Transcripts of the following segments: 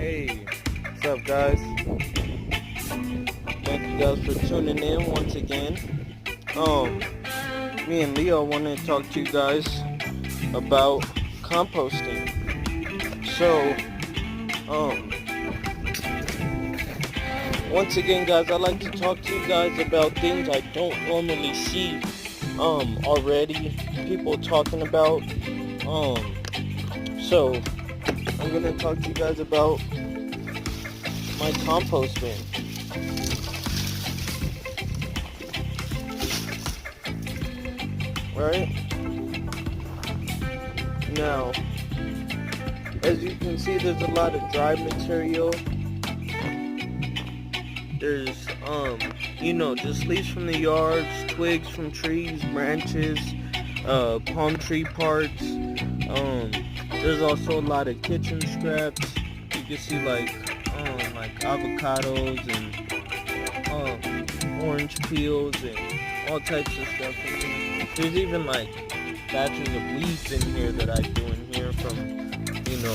Hey, what's up, guys? Thank you guys for tuning in once again. Me and Leo want to talk to you guys about composting. So, once again, guys, I like to talk to you guys about things I don't normally see already people talking about. So I'm gonna talk to you guys about my compost bin. Right? Now, as you can see, there's a lot of dry material. There's, just leaves from the yards, twigs from trees, branches, palm tree parts. There's also a lot of kitchen scraps. You can see like avocados and orange peels and all types of stuff in here. There's even like batches of weeds in here that I do in here from,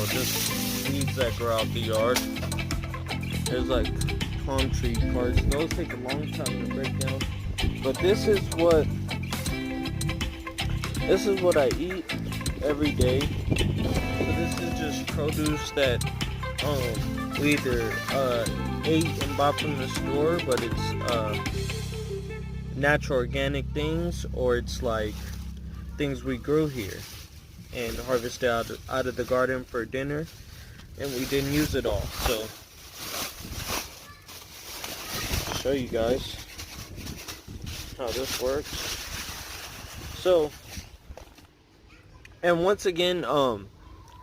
just weeds that grow out the yard. There's like palm tree parts. Those take a long time to break down. But this is what I eat every day. So this is just produce that we either ate and bought from the store, but it's natural organic things, or it's like things we grew here and harvested out of the garden for dinner, and we didn't use it all. So I'll show you guys how this works. So, and once again,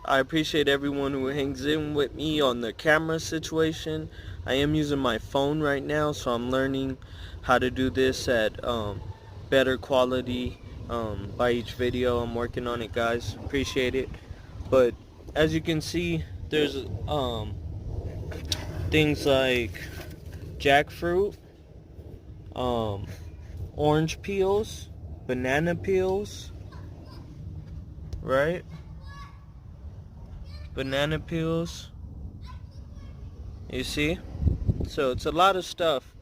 I appreciate everyone who hangs in with me on the camera situation. I am using my phone right now, so I'm learning how to do this at better quality by each video. I'm working on it, guys. Appreciate it. But as you can see, there's things like jackfruit, orange peels, banana peels, right? Banana peels, you see? So it's a lot of stuff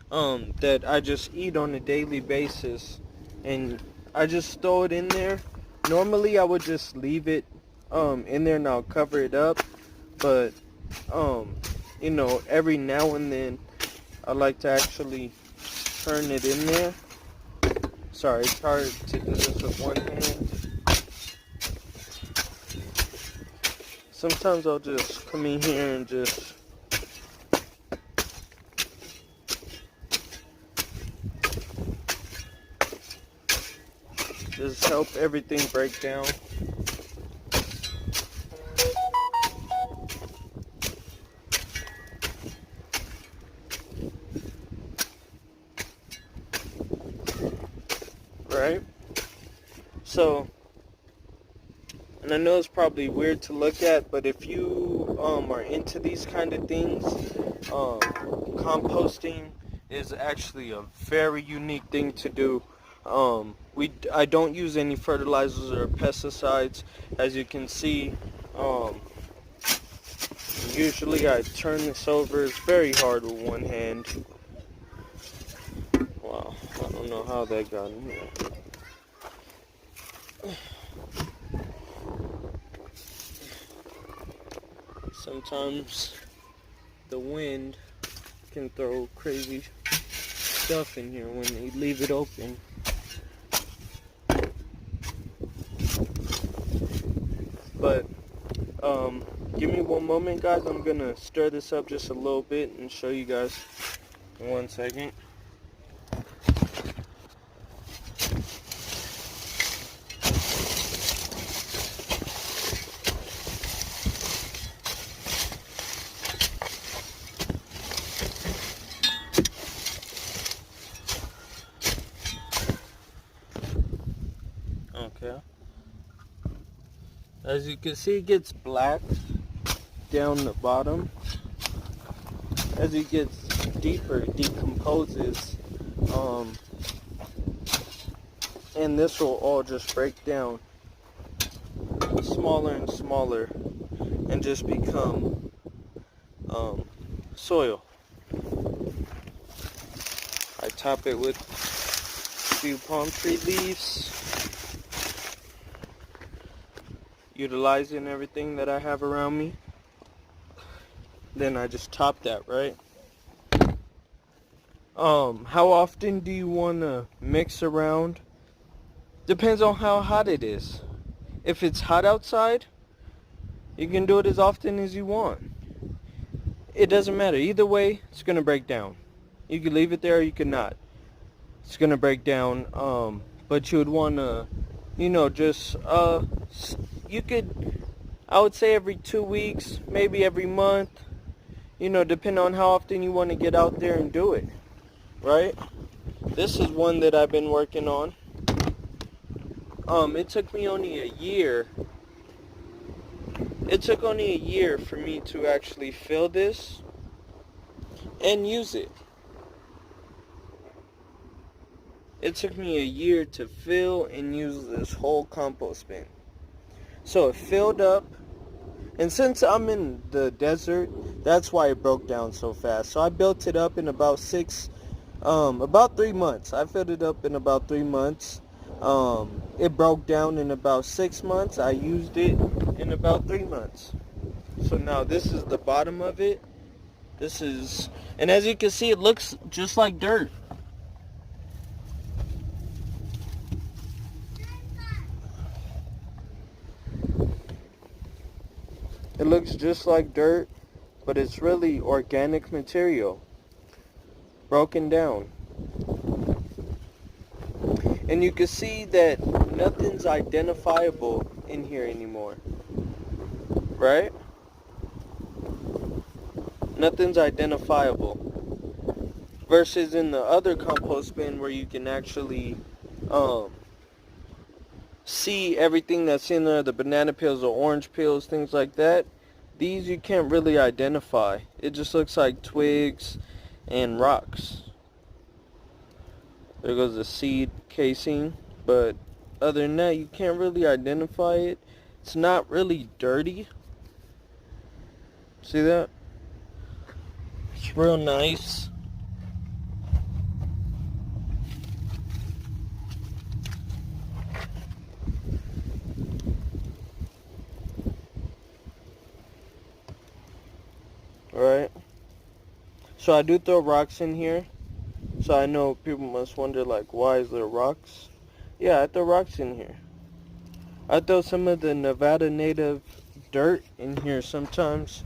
that I just eat on a daily basis, and I just throw it in there. Normally I would just leave it in there and I'll cover it up, but every now and then I like to actually turn it in there. Sorry, it's hard to do this with one hand. Sometimes I'll just come in here and just help everything break down. Right? So, and I know it's probably weird to look at, but if you are into these kind of things, composting is actually a very unique thing to do. I don't use any fertilizers or pesticides. As you can see, usually I turn this over. It's very hard with one hand. Wow, I don't know how that got in here. Sometimes the wind can throw crazy stuff in here when they leave it open. But give me one moment, guys. I'm gonna stir this up just a little bit and show you guys in 1 second. Okay. As you can see, it gets black down the bottom. As it gets deeper, it decomposes. And this will all just break down smaller and smaller and just become soil. I top it with a few palm tree leaves, utilizing everything that I have around me. Then I just top that, right? How often do you want to mix around? Depends on how hot it is. If it's hot outside, you can do it as often as you want. It doesn't matter. Either way, it's going to break down. You can leave it there or you can not. It's going to break down. But you would want to, just, you could, I would say every 2 weeks, maybe every month, depending on how often you want to get out there and do it. Right? This is one that I've been working on. It took me only a year. It took only a year for me to actually fill this and use it. It took me a year to fill and use this whole compost bin. So it filled up, and since I'm in the desert, that's why it broke down so fast. So I built it up in about 3 months. I filled it up in about 3 months. It broke down in about 6 months. I used it in about 3 months. So now this is the bottom of it. And as you can see, it looks just like dirt. It looks just like dirt, but it's really organic material broken down. And you can see that nothing's identifiable in here anymore, right? Nothing's identifiable. Versus in the other compost bin where you can actually see everything that's in there, the banana peels or orange peels, things like that. These you can't really identify. It just looks like twigs and rocks. There goes the seed casing, but other than that, you can't really identify it. It's not really dirty. See that? It's real nice. Alright. So I do throw rocks in here. So I know people must wonder, like, why is there rocks? Yeah, I throw rocks in here. I throw some of the Nevada native dirt in here sometimes.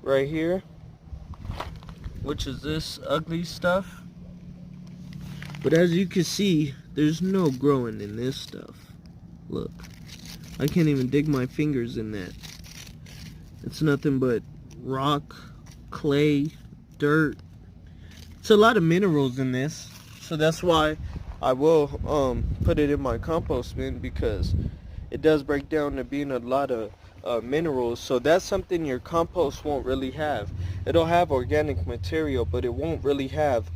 Right here. Which is this ugly stuff. But as you can see, there's no growing in this stuff. Look. I can't even dig my fingers in that. It's nothing but rock, clay, dirt. It's a lot of minerals in this, so that's why I will put it in my compost bin, because it does break down to being a lot of minerals. So that's something your compost won't really have. It'll have organic material, but it won't really have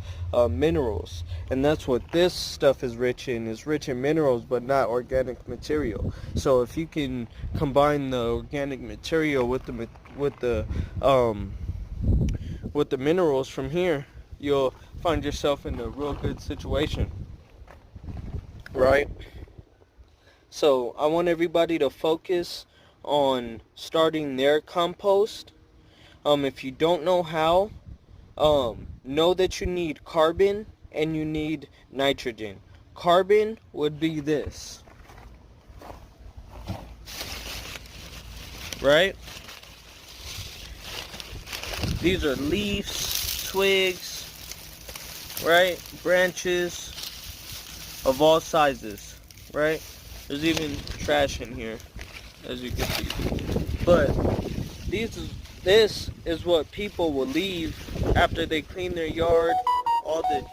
minerals, and that's what this stuff is rich in. Is rich in minerals but not organic material. So if you can combine the organic material with the minerals from here, you'll find yourself in a real good situation, right? So I want everybody to focus on starting their compost. If you don't know how, know that you need carbon and you need nitrogen. Carbon would be this, right? These are leaves, twigs, right? Branches of all sizes, right? There's even trash in here, as you can see. But this is what people will leave after they clean their yard. All the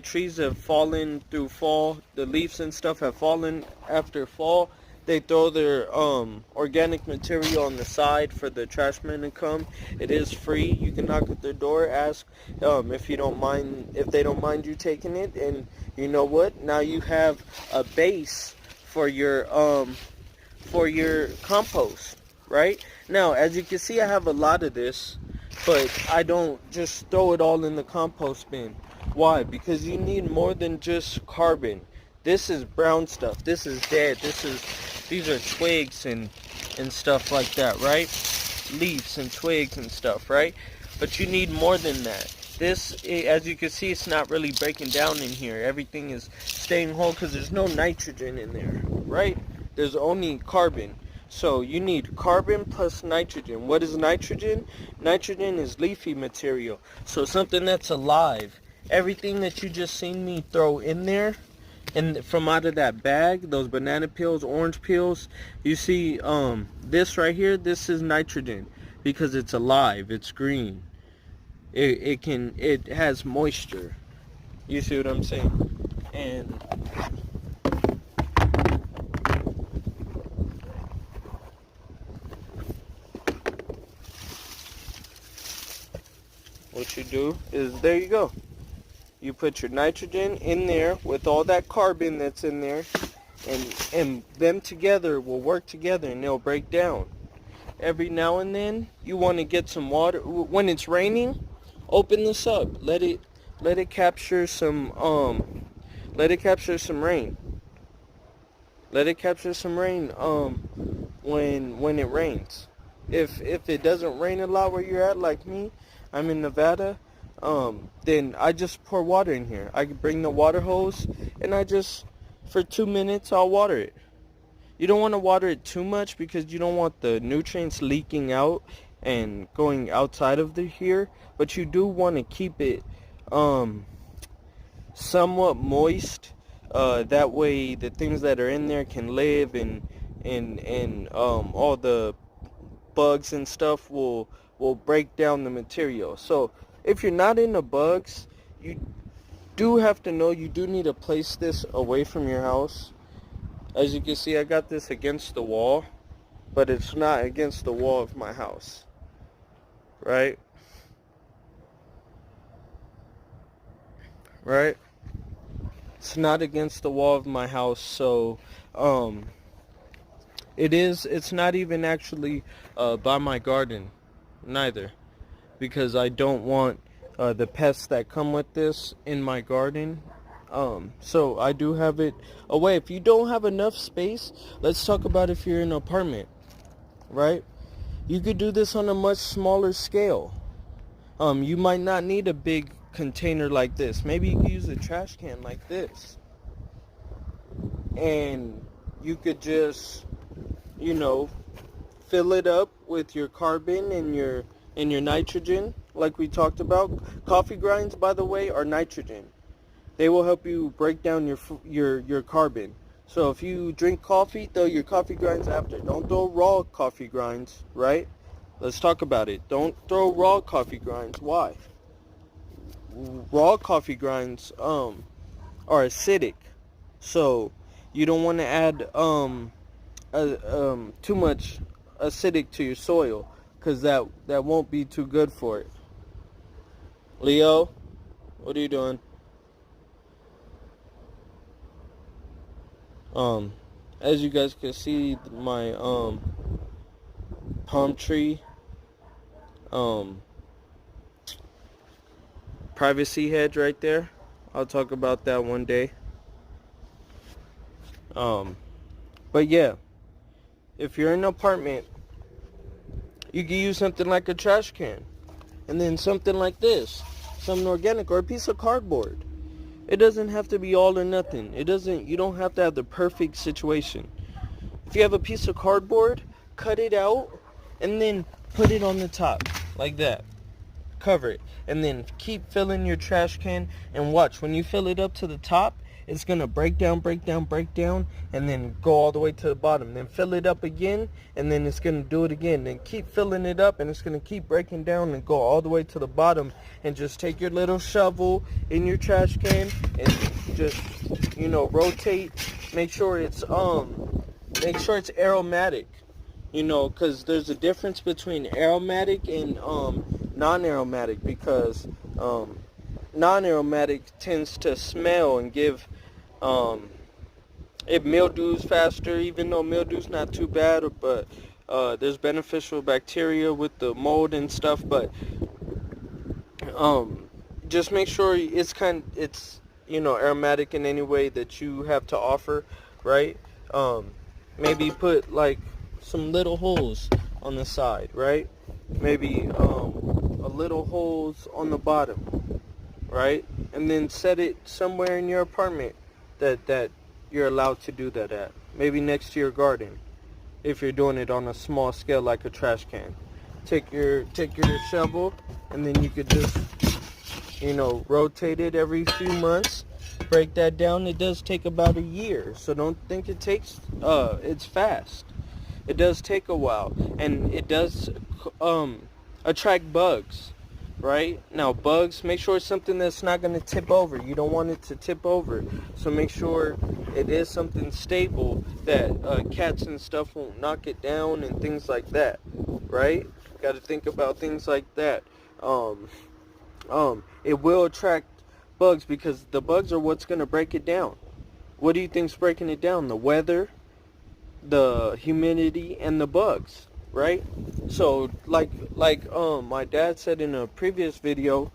trees have fallen through fall. The leaves and stuff have fallen after fall. They throw their organic material on the side for the trash men to come. It is free. You can knock at their door, ask if they don't mind you taking it, and you know what? Now you have a base for your compost. right? Now, as you can see, I have a lot of this, but I don't just throw it all in the compost bin. Why? Because you need more than just carbon. This is brown stuff. This is dead. These are twigs and stuff like that, right? Leaves and twigs and stuff, right? But you need more than that. This, as you can see, it's not really breaking down in here. Everything is staying whole because there's no nitrogen in there, right? There's only carbon. So you need carbon plus nitrogen. What is nitrogen? Nitrogen is leafy material. So something that's alive. Everything that you just seen me throw in there, and from out of that bag, those banana peels, orange peels, you see this right here, this is nitrogen because it's alive, it's green. It has moisture. You see what I'm saying? And what you do is, there you go. You put your nitrogen in there with all that carbon that's in there, and them together will work together and they'll break down. Every now and then you want to get some water. When it's raining, open this up. Let it capture some let it capture some rain. Let it capture some rain when it rains. If it doesn't rain a lot where you're at, like me, I'm in Nevada, then I just pour water in here. I can bring the water hose and I just, for 2 minutes, I'll water it. You don't want to water it too much because you don't want the nutrients leaking out and going outside of here, but you do want to keep it somewhat moist. That way the things that are in there can live, and all the bugs and stuff will break down the material. So if you're not into bugs, you do have to know you do need to place this away from your house. As you can see, I got this against the wall, but it's not against the wall of my house, right? Right? It's not against the wall of my house, so it's not even actually by my garden, neither, because I don't want the pests that come with this in my garden. So I do have it away. If you don't have enough space, let's talk about if you're in an apartment, right? You could do this on a much smaller scale. You might not need a big container like this. Maybe you could use a trash can like this. And you could just, fill it up with your carbon and your nitrogen, like we talked about. Coffee grinds, by the way, are nitrogen. They will help you break down your carbon. So if you drink coffee, throw your coffee grinds after. Don't throw raw coffee grinds, right? Let's talk about it. Don't throw raw coffee grinds. Why? Raw coffee grinds are acidic. So you don't want to add too much acidic to your soil, because that won't be too good for it. Leo, what are you doing? As you guys can see, my palm tree privacy hedge right there. I'll talk about that one day. But yeah, if you're in an apartment, you can use something like a trash can, and then something like this, something organic, or a piece of cardboard. It doesn't have to be all or nothing. You don't have to have the perfect situation. If you have a piece of cardboard, cut it out and then put it on the top like that. Cover it, and then keep filling your trash can, and watch, when you fill it up to the top, it's gonna break down, and then go all the way to the bottom. Then fill it up again, and then it's gonna do it again. Then keep filling it up, and it's gonna keep breaking down and go all the way to the bottom. And just take your little shovel in your trash can and just, rotate. Make sure it's aromatic. Because there's a difference between aromatic and non-aromatic, because non-aromatic tends to smell and give it mildews faster, even though mildew's not too bad, but There's beneficial bacteria with the mold and stuff, but just make sure it's aromatic in any way that you have to offer, right? Maybe put like some little holes on the side, right? Maybe a little holes on the bottom, right? And then set it somewhere in your apartment that you're allowed to do that at. Maybe next to your garden, if you're doing it on a small scale like a trash can. Take your shovel, and then you could just rotate it every few months. Break that down. It does take about a year, so don't think it takes it's fast. It does take a while, and it does attract bugs, right? Now bugs, make sure it's something that's not going to tip over. You don't want it to tip over, so make sure it is something stable that cats and stuff won't knock it down and things like that, right? Got to think about things like that. It will attract bugs because the bugs are what's going to break it down. What do you think's breaking it down? The weather, the humidity, and the bugs, right? So like my dad said in a previous video,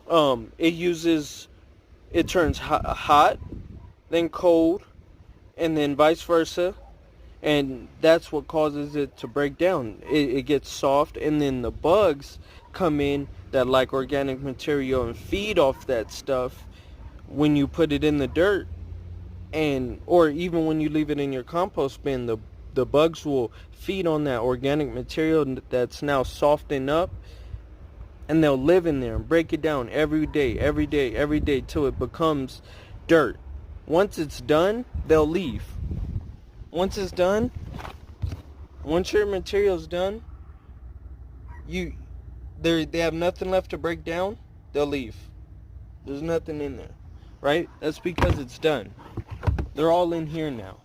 it turns hot, then cold, and then vice versa, and that's what causes it to break down. It gets soft, and then the bugs come in that like organic material and feed off that stuff when you put it in the dirt, and or even when you leave it in your compost bin. The bugs will feed on that organic material that's now softened up, and they'll live in there and break it down every day till it becomes dirt. Once it's done, they'll leave. Once it's done, once your material's done, they have nothing left to break down, they'll leave. There's nothing in there, right? That's because it's done. They're all in here now.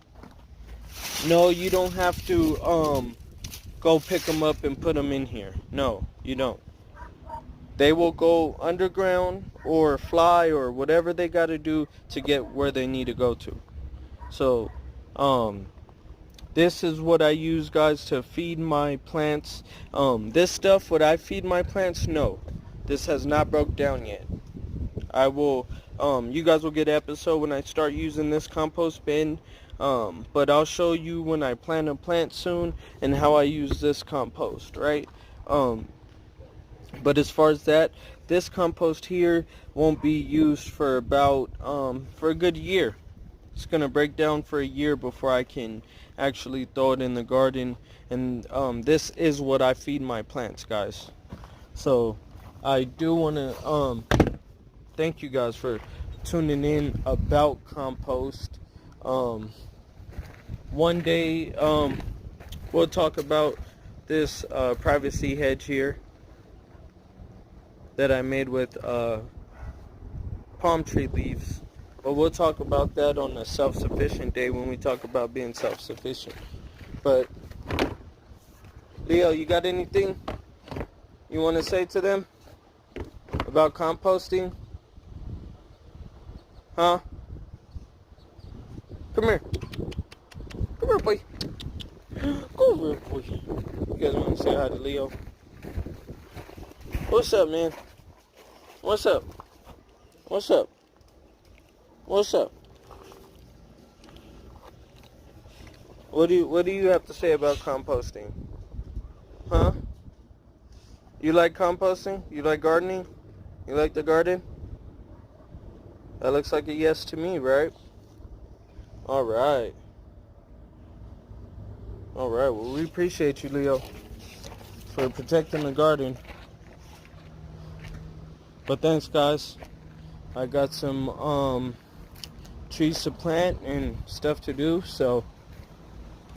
No, you don't have to go pick them up and put them in here. No, you don't. They will go underground or fly or whatever they got to do to get where they need to go to. So, this is what I use, guys, to feed my plants. This stuff, would I feed my plants? No. This has not broke down yet. I will, you guys will get an episode when I start using this compost bin. But I'll show you when I plant a plant soon and how I use this compost, right? But as far as that, this compost here won't be used for about, for a good year. It's going to break down for a year before I can actually throw it in the garden. And this is what I feed my plants, guys. So I do want to thank you guys for tuning in about compost. One day we'll talk about this privacy hedge here that I made with palm tree leaves. But we'll talk about that on a self-sufficient day when we talk about being self-sufficient. But Leo, you got anything you want to say to them about composting? Huh? Come here. Come here, boy. Come over here, boy. You guys want to say hi to Leo? What's up, man? What's up? What's up? What's up? What do you have to say about composting? Huh? You like composting? You like gardening? You like the garden? That looks like a yes to me, right? Alright. Alright, well, we appreciate you, Leo, for protecting the garden. But thanks, guys. I got some trees to plant and stuff to do, so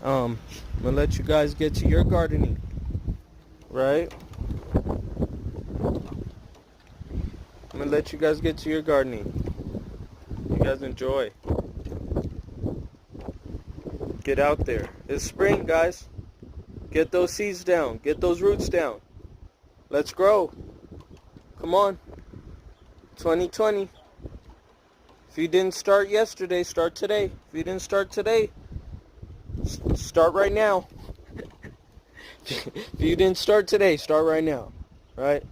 I'm gonna let you guys get to your gardening, right? I'm gonna let you guys get to your gardening. You guys enjoy. Get out there. It's spring, guys. Get those seeds down. Get those roots down. Let's grow. Come on. 2020. If you didn't start yesterday, start today. If you didn't start today, start right now. If you didn't start today, start right now, right?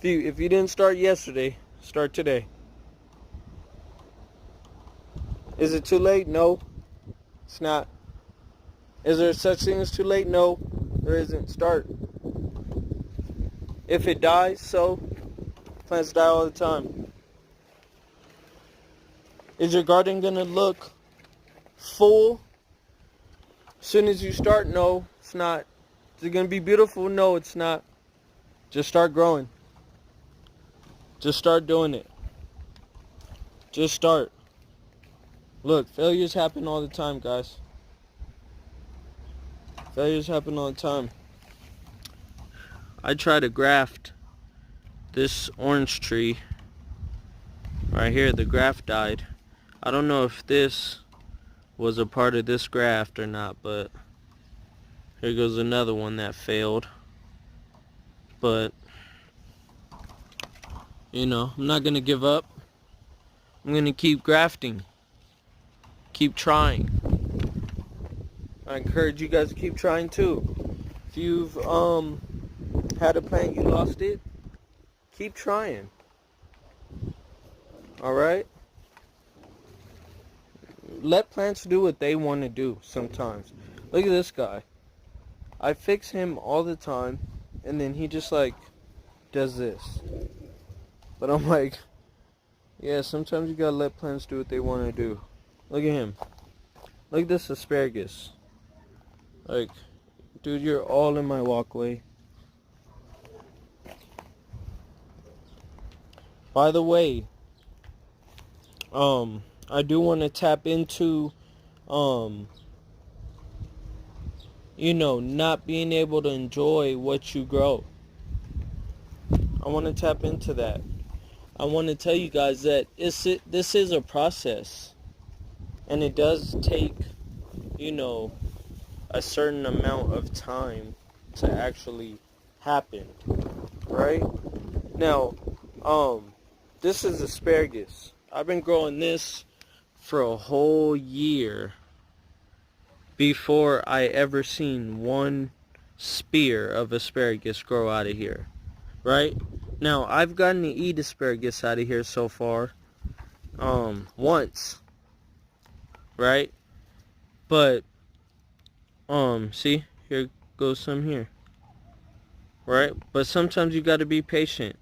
If you didn't start yesterday, start today. Is it too late? No, it's not. Is there such thing as too late? No, there isn't. Start. If it dies, so plants die all the time. Is your garden gonna look full as soon as you start? No, it's not. Is it gonna be beautiful? No, it's not. Just start growing. Just start doing it. Just start. Look, failures happen all the time, guys. Failures happen all the time. I tried to graft this orange tree right here. The graft died. I don't know if this was a part of this graft or not, but here goes another one that failed. But, you know, I'm not going to give up. I'm going to keep grafting. Keep trying. I encourage you guys to keep trying too. If you've had a plant, you lost it, keep trying. Alright? Let plants do what they want to do sometimes. Look at this guy. I fix him all the time, and then he just like does this. But I'm like, yeah, sometimes you gotta let plants do what they want to do. Look at him. Look at this asparagus. Like, dude, you're all in my walkway. By the way, I do want to tap into, you know, not being able to enjoy what you grow. I want to tap into that. I want to tell you guys that this is a process. And it does take, you know, a certain amount of time to actually happen. Right? Now, this is asparagus. I've been growing this for a whole year before I ever seen one spear of asparagus grow out of here. Right? Now, I've gotten to eat asparagus out of here so far. Once. Right? But, see? Here goes some here. Right? But sometimes you gotta be patient.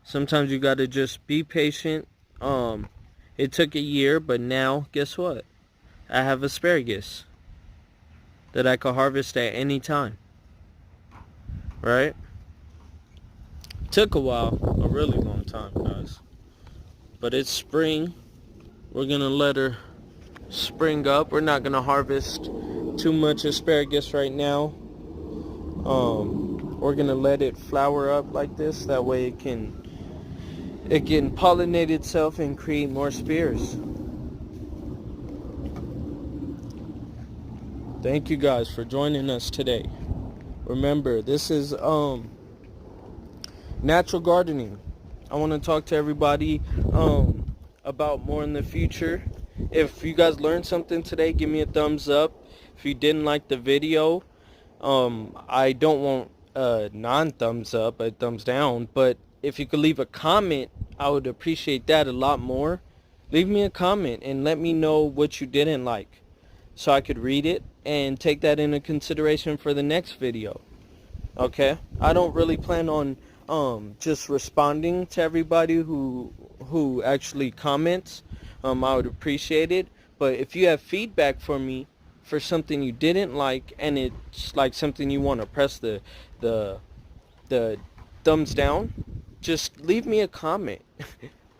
Sometimes you gotta just be patient. It took a year, but now, guess what? I have asparagus that I could harvest at any time. Right? Took a while, a really long time, guys. But it's spring. We're gonna let her spring up. We're not gonna harvest too much asparagus right now. We're gonna let it flower up like this. That way it can pollinate itself and create more spears. Thank you guys for joining us today. Remember, this is natural gardening. I want to talk to everybody about more in the future. If you guys learned something today, give me a thumbs up. If you didn't like the video, I don't want a non-thumbs up, a thumbs down, but if you could leave a comment, I would appreciate that a lot more. Leave me a comment and let me know what you didn't like so I could read it and take that into consideration for the next video. Okay? I don't really plan on just responding to everybody who actually comments. I would appreciate it. But if you have feedback for me for something you didn't like and it's like something you want to press the thumbs down, just leave me a comment.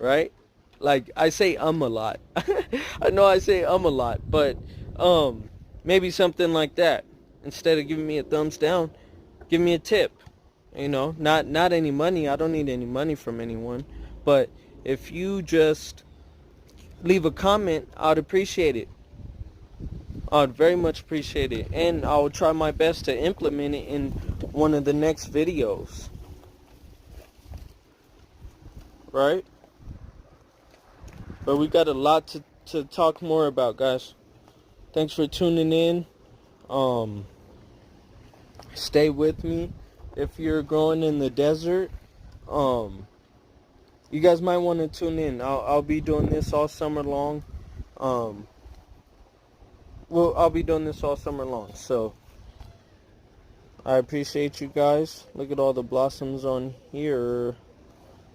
Right? Like, I say a lot. I know I say a lot, but maybe something like that. Instead of giving me a thumbs down, give me a tip. You know, not any money. I don't need any money from anyone. But if you just leave a comment, I'd appreciate it. I'd very much appreciate it. And I'll try my best to implement it in one of the next videos. Right? But we got a lot to talk more about, guys. Thanks for tuning in. stay with me. If you're growing in the desert, you guys might want to tune in. I'll be doing this all summer long. I'll be doing this all summer long. So I appreciate you guys. Look at all the blossoms on here.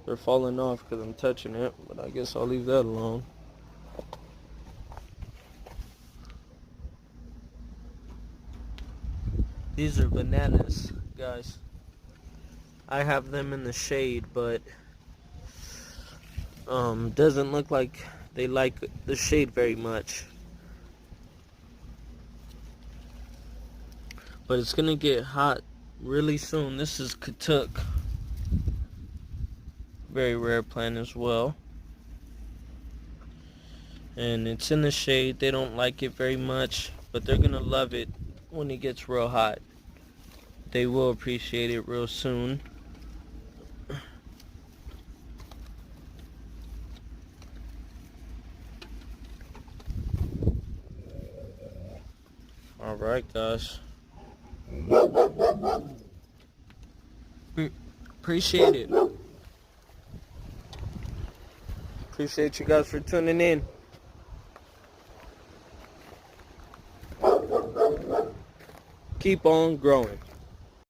They're falling off because I'm touching it, but I guess I'll leave that alone. These are bananas, guys. I have them in the shade, but doesn't look like they like the shade very much. But it's gonna get hot really soon. This is Katuk. Very rare plant as well. And it's in the shade. They don't like it very much, but they're gonna love it when it gets real hot. They will appreciate it real soon. Alright, guys. Appreciate it. Appreciate you guys for tuning in. Keep on growing.